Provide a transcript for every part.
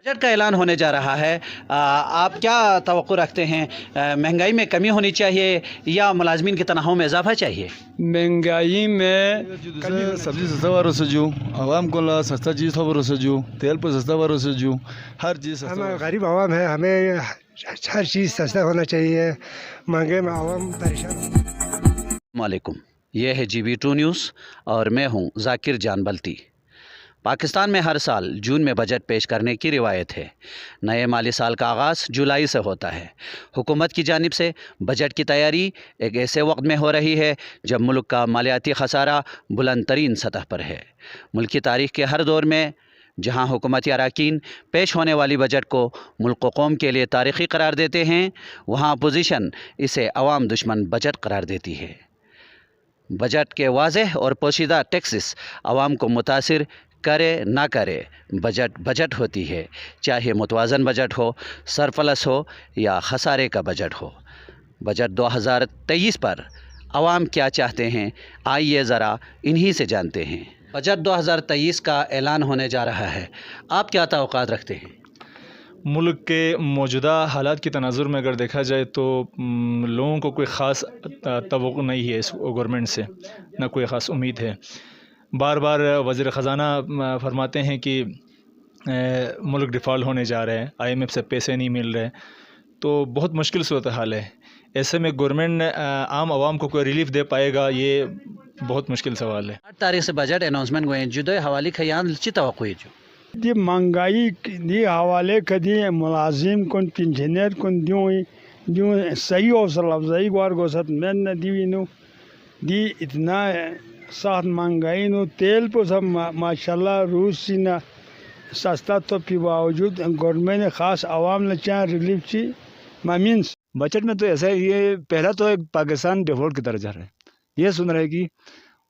Budget का ऐलान होने जा रहा है। आप क्या तवक्कुर रखते हैं? महंगाई में कमी होनी चाहिए या मुलाजमीन की तनख्वाहों में इजाफा चाहिए? महंगाई में सब्जी सस्ता वारो से जो आवाम को ला सस्ता चीज़ खबर से जो तेल पर सस्ता वारो से जो हर चीज़ हम गरीब आवाम है, हमें हर चीज़ सस्ता होना चाहिए। महंगे में आवाम परेशान। वालेकुम, यह है GB2 न्यूज़ और मैं हूं जाकिर जान बल्ती। पाकिस्तान में हर साल जून में बजट पेश करने की रिवायत है। नए माली साल का आगाज़ जुलाई से होता है। हुकूमत की जानिब से बजट की तैयारी एक ऐसे वक्त में हो रही है जब मुल्क का मालियाती खसारा बुलंद तरीन सतह पर है। मुल्क की तारीख़ के हर दौर में जहां हुकूमती अरकान पेश होने वाली बजट को मुल्क व कौम के लिए तारीख़ी करार देते हैं, वहां अपोजिशन इसे अवाम दुश्मन बजट करार देती है। बजट के वाज़ेह और पोशीदा टैक्सेस अवाम को मुतासिर करे ना करे, बजट होती है, चाहे मुतवाज़न बजट हो, सरप्लस हो या खसारे का बजट हो। बजट 2023 पर अवाम क्या चाहते हैं, आइए ज़रा इन्हीं से जानते हैं। बजट 2023 का ऐलान होने जा रहा है, आप क्या तवक्कुआत रखते हैं? मुल्क के मौजूदा हालात की तनाजुर में अगर देखा जाए तो लोगों को कोई ख़ास तवक्को नहीं है इस गवर्नमेंट से, ना कोई ख़ास उम्मीद है। बार बार वज़ीर ख़ज़ाना फरमाते हैं कि मुल्क डिफ़ॉल्ट होने जा रहे हैं, IMF से पैसे नहीं मिल रहे, तो बहुत मुश्किल सूरत हाल है। ऐसे में गवर्नमेंट आम आवाम को कोई रिलीफ दे पाएगा, ये बहुत मुश्किल सवाल है। 8 तारीख से बजट अनाउंसमेंट हुए जुदे हवाली खयान ची तवक्को जो दी महंगाई दी हवाले कदी मुलाजिम कुन पेंशनर कुन दियो सही हौसला अफजाई गवार गोसत मैं दी नो दी इतना साथ महंगाई नो तेल पर सब माशाल्लाह रूस सी ना सस्ता तो के बावजूद गवर्नमेंट ने ख़ास आवाम ने चाह रिलीफ ची मीन्स बजट में तो ऐसा है, ये पहला तो एक पाकिस्तान डिफॉल्ट की तरफ जा रहा है, ये सुन रहे कि,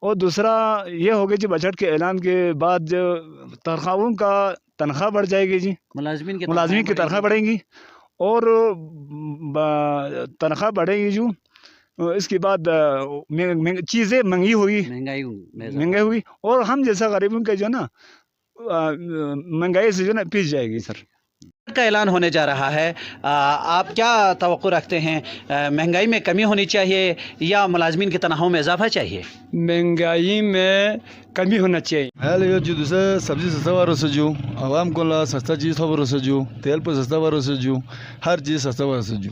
और दूसरा ये हो गया जी बजट के ऐलान के बाद तनख्वाहों का तनख्वाह बढ़ जाएगी जी, मुलाजमीन की तनख्वाह बढ़ेंगी और तनख्वाह बढ़ेगी जो इसके बाद चीज़ें महंगी हुई और हम जैसा गरीबों के जो ना महंगाई से जो ना पिस जाएगी। सर का ऐलान होने जा रहा है, आप क्या तवक्कुर रखते हैं? महंगाई में कमी होनी चाहिए या मुलाजमीन की तनख्वाहों में इजाफा चाहिए? महंगाई में कमी होना चाहिए। ये जो दूसरा सब्जी सस्ता वारो से जो आवाम को ला सस्ता चीज़ खबर से जो तेल पर सस्ता वारो से जो हर चीज़ सस्ता वारो से जो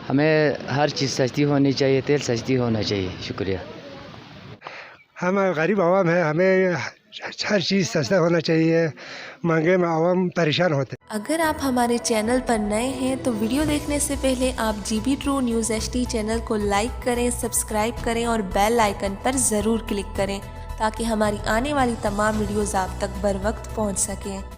हमें हर चीज़ सस्ती होनी चाहिए, तेल सस्ती होना चाहिए। शुक्रिया। हम गरीब आवाम है, हमें हर चीज़ सस्ता होना चाहिए। महंगे में आवाम परेशान होते। अगर आप हमारे चैनल पर नए हैं तो वीडियो देखने से पहले आप GB2 न्यूज़ HD चैनल को लाइक करें, सब्सक्राइब करें और बेल आइकन पर ज़रूर क्लिक करें ताकि हमारी आने वाली तमाम वीडियोज़ आप तक बर वक्त पहुँच सकें।